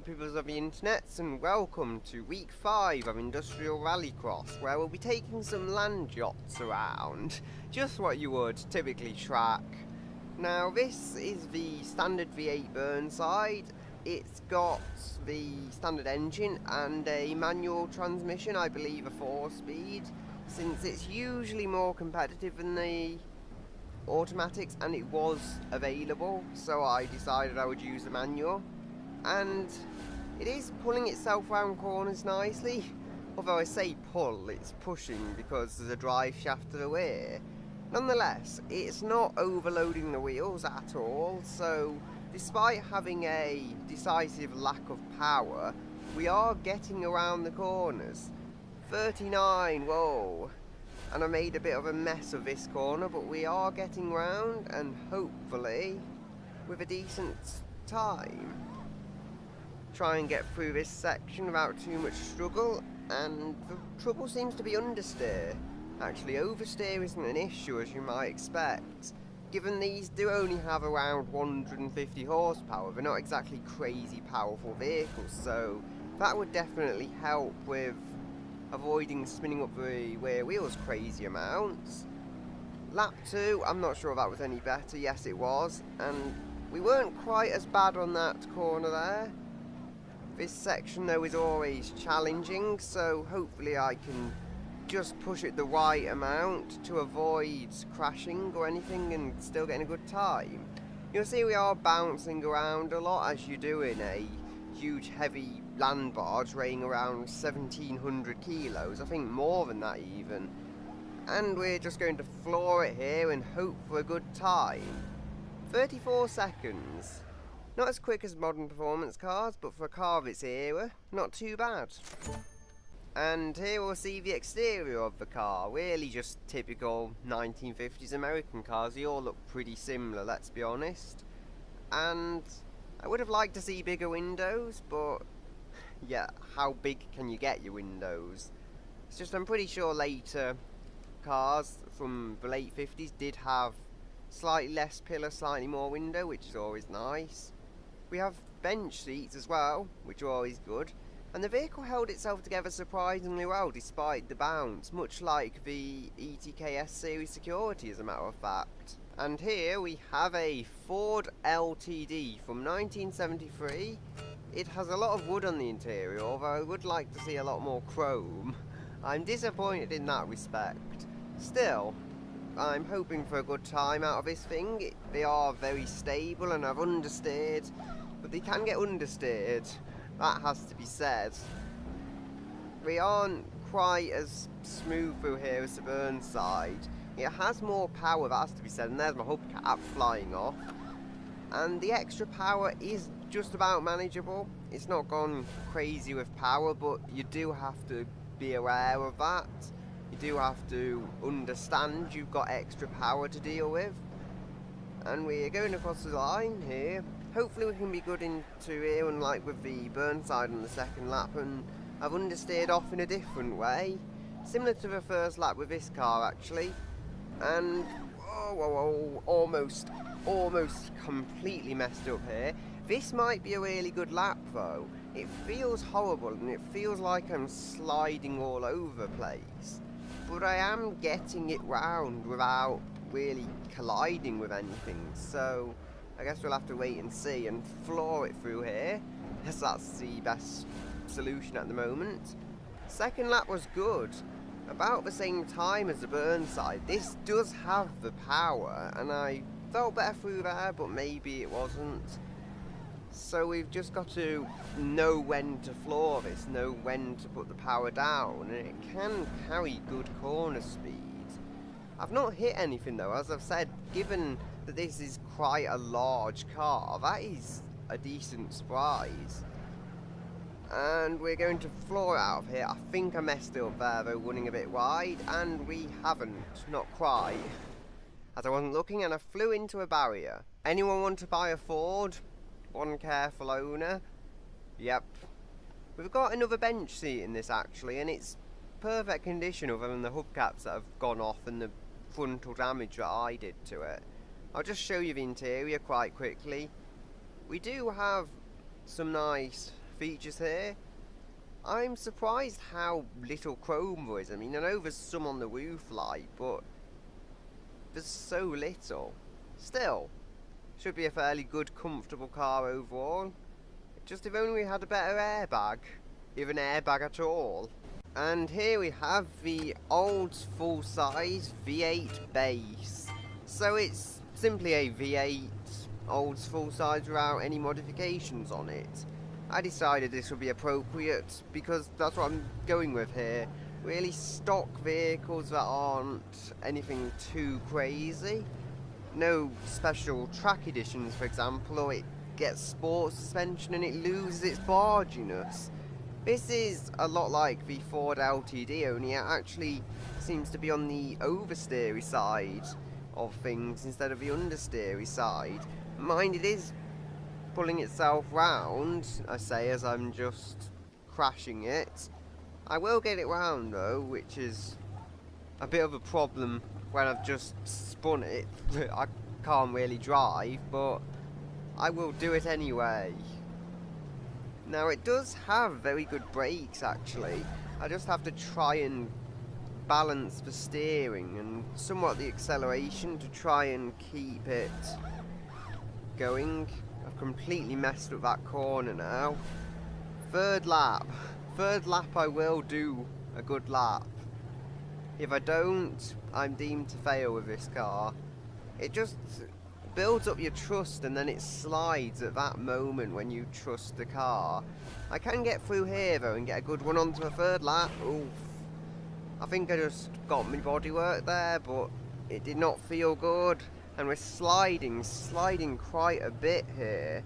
peoples of the internets, and welcome to week 5 of Industrial Rallycross, where we'll be taking some land yachts around. Just what you would typically track. Now this is the standard V8 Burnside. It's got the standard engine and a manual transmission, I believe a 4-speed, since it's usually more competitive than the automatics, and it was available, so I decided I would use the manual. And it is pulling itself around corners nicely, although I say pull, it's pushing because there's a drive shaft to the rear. Nonetheless, it's not overloading the wheels at all, so despite having a decisive lack of power, we are getting around the corners. 39, whoa! And I made a bit of a mess of this corner, but we are getting round, and hopefully with a decent time. Try and get through this section without too much struggle, and the trouble seems to be understeer. Actually, oversteer isn't an issue as you might expect, given these do only have around 150 horsepower. They're not exactly crazy powerful vehicles, so that would definitely help with avoiding spinning up the rear wheels crazy amounts. Lap 2, I'm not sure if that was any better. Yes, it was, and we weren't quite as bad on that corner there. This section though is always challenging, so hopefully I can just push it the right amount to avoid crashing or anything and still getting a good time. You'll see we are bouncing around a lot, as you do in a huge heavy land barge weighing around 1700 kilos, I think more than that even. And we're just going to floor it here and hope for a good time. 34 seconds. Not as quick as modern performance cars, but for a car of its era, not too bad. And here we'll see the exterior of the car, really just typical 1950s American cars. They all look pretty similar, let's be honest. And I would have liked to see bigger windows, but yeah, how big can you get your windows? It's just I'm pretty sure later cars from the late 50s did have slightly less pillar, slightly more window, which is always nice. We have bench seats as well, which are always good. And the vehicle held itself together surprisingly well despite the bounce, much like the ETK S Series Security as a matter of fact. And here we have a Ford LTD from 1973. It has a lot of wood on the interior, although I would like to see a lot more chrome. I'm disappointed in that respect. Still, I'm hoping for a good time out of this thing. They are very stable and I've understeered, but they can get understeered, that has to be said. They aren't quite as smooth through here as the Burnside. It has more power, that has to be said, and there's my hubcap flying off. And the extra power is just about manageable. It's not gone crazy with power, but you do have to be aware of that. You do have to understand you've got extra power to deal with. And we're going across the line here. Hopefully we can be good into here, unlike with the Burnside on the second lap, and I've understeered off in a different way. Similar to the first lap with this car actually. And almost completely messed up here. This might be a really good lap though. It feels horrible and it feels like I'm sliding all over the place. But I am getting it round without really colliding with anything, so I guess we'll have to wait and see and floor it through here, as that's the best solution at the moment. Second lap was good, about the same time as the Burnside. This does have the power, and I felt better through there, but maybe it wasn't. So we've just got to know when to floor this, know when to put the power down, and it can carry good corner speed. I've not hit anything though, as I've said, given that this is quite a large car, that is a decent surprise. And we're going to floor it out of here. I think I messed it up there though, running a bit wide, and we haven't, not quite, as I wasn't looking and I flew into a barrier. Anyone want to buy a Ford? One careful owner. Yep. We've got another bench seat in this actually, and it's perfect condition other than the hubcaps that have gone off and the frontal damage that I did to it. I'll just show you the interior quite quickly. We do have some nice features here. I'm surprised how little chrome there is. I mean, I know there's some on the roof light, but there's so little. Still, should be a fairly good, comfortable car overall. Just if only we had a better airbag, if an airbag at all. And here we have the old full-size V8 base. So it's simply a V8 old full-size without any modifications on it. I decided this would be appropriate because that's what I'm going with here. Really stock vehicles that aren't anything too crazy. No special track editions, for example, or it gets sports suspension and it loses its barginess. This is a lot like the Ford LTD, only it actually seems to be on the oversteery side of things instead of the understeery side. Mind, it is pulling itself round, I say, as I'm just crashing it. I will get it round though, which is a bit of a problem when I've just spun it. I can't really drive, but I will do it anyway. Now it does have very good brakes actually. I just have to try and balance the steering and somewhat the acceleration to try and keep it going. I've completely messed up that corner now. Third lap I will do a good lap. If I don't, I'm deemed to fail with this car. It just builds up your trust and then it slides at that moment when you trust the car. I can get through here though and get a good one onto a third lap. Oof. I think I just got my bodywork there, but it did not feel good. And we're sliding quite a bit here.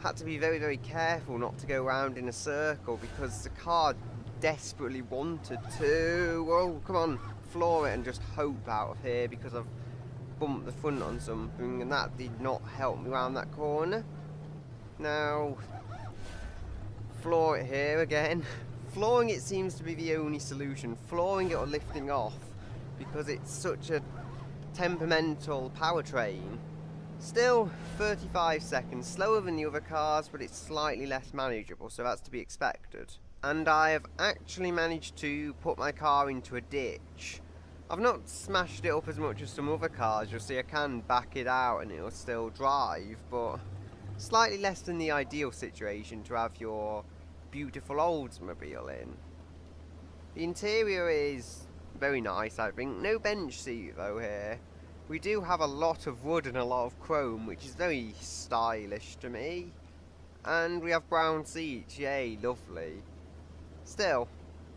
Had to be very, very careful not to go round in a circle because the car desperately wanted to. Oh, come on, floor it and just hope out of here because I've bumped the front on something and that did not help me around that corner. Now, floor it here again. Flooring it seems to be the only solution. Flooring it or lifting off because it's such a temperamental powertrain. Still 35 seconds, slower than the other cars, but it's slightly less manageable, so that's to be expected. And I have actually managed to put my car into a ditch. I've not smashed it up as much as some other cars. You'll see I can back it out and it'll still drive, but slightly less than the ideal situation to have your beautiful Oldsmobile in. The interior is very nice, I think. No bench seat though here. We do have a lot of wood and a lot of chrome, which is very stylish to me. And we have brown seats, yay, lovely. Still,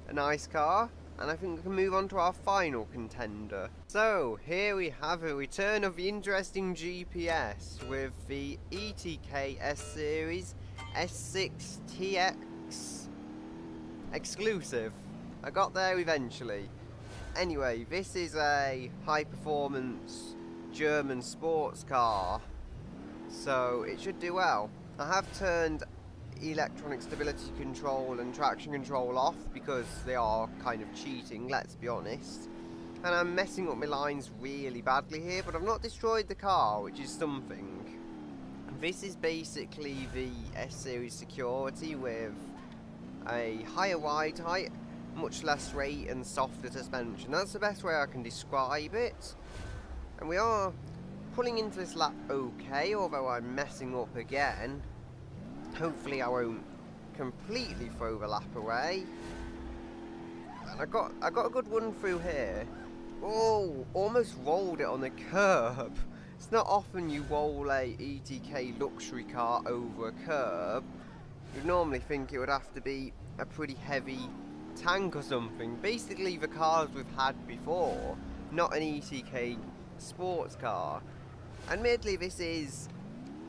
a nice car, and I think we can move on to our final contender. So, here we have a return of the interesting GPS with the ETK S Series S6 TX exclusive. I got there eventually. Anyway, this is a high-performance German sports car, so it should do well. I have turned electronic stability control and traction control off because they are kind of cheating, let's be honest. And I'm messing up my lines really badly here, but I've not destroyed the car, which is something. This is basically the S Series security with a higher ride height, much less rate and softer suspension. That's the best way I can describe it. And we are pulling into this lap okay, although I'm messing up again. Hopefully I won't completely throw the lap away. And I got a good run through here. Oh, almost rolled it on the curb. It's not often you roll a ETK luxury car over a curb. You'd normally think it would have to be a pretty heavy tank or something. Basically the cars we've had before, not an ETK sports car. Admittedly this is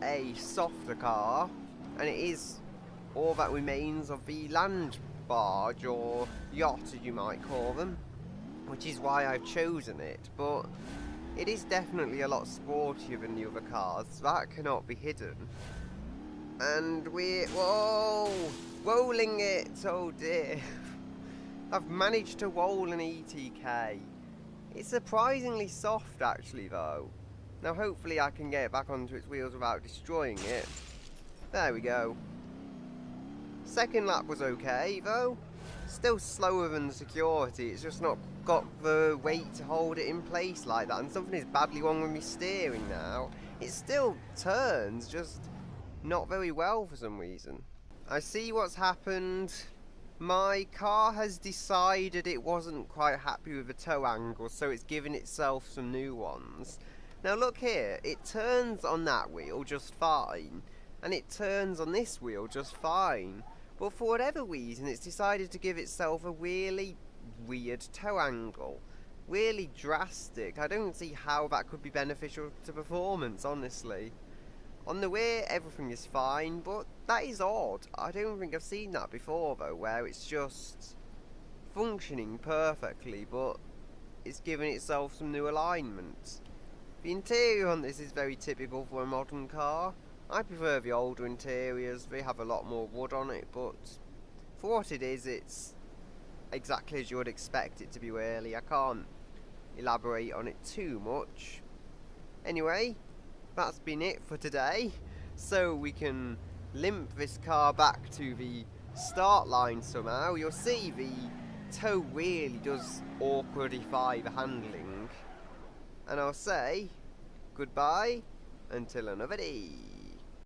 a softer car and it is all that remains of the land barge or yacht as you might call them, which is why I've chosen it, but it is definitely a lot sportier than the other cars, that cannot be hidden. And we're, whoa, rolling it, oh dear. I've managed to roll an ETK. It's surprisingly soft actually though. Now hopefully I can get it back onto its wheels without destroying it. There we go. Second lap was okay though. Still slower than the security, it's just not got the weight to hold it in place like that, and something is badly wrong with my steering now. It still turns, just not very well for some reason. I see what's happened. My car has decided it wasn't quite happy with the toe angle, so it's given itself some new ones. Now look here, it turns on that wheel just fine, and it turns on this wheel just fine. But for whatever reason, it's decided to give itself a really weird toe angle. Really drastic. I don't see how that could be beneficial to performance, honestly. On the rear, everything is fine, but that is odd. I don't think I've seen that before, though, where it's just functioning perfectly, but it's giving itself some new alignment. The interior on this is very typical for a modern car. I prefer the older interiors, they have a lot more wood on it, but for what it is, it's exactly as you would expect it to be, really. I can't elaborate on it too much. Anyway, that's been it for today, so we can limp this car back to the start line somehow. You'll see the toe really does awkwardify the handling, and I'll say goodbye until another day.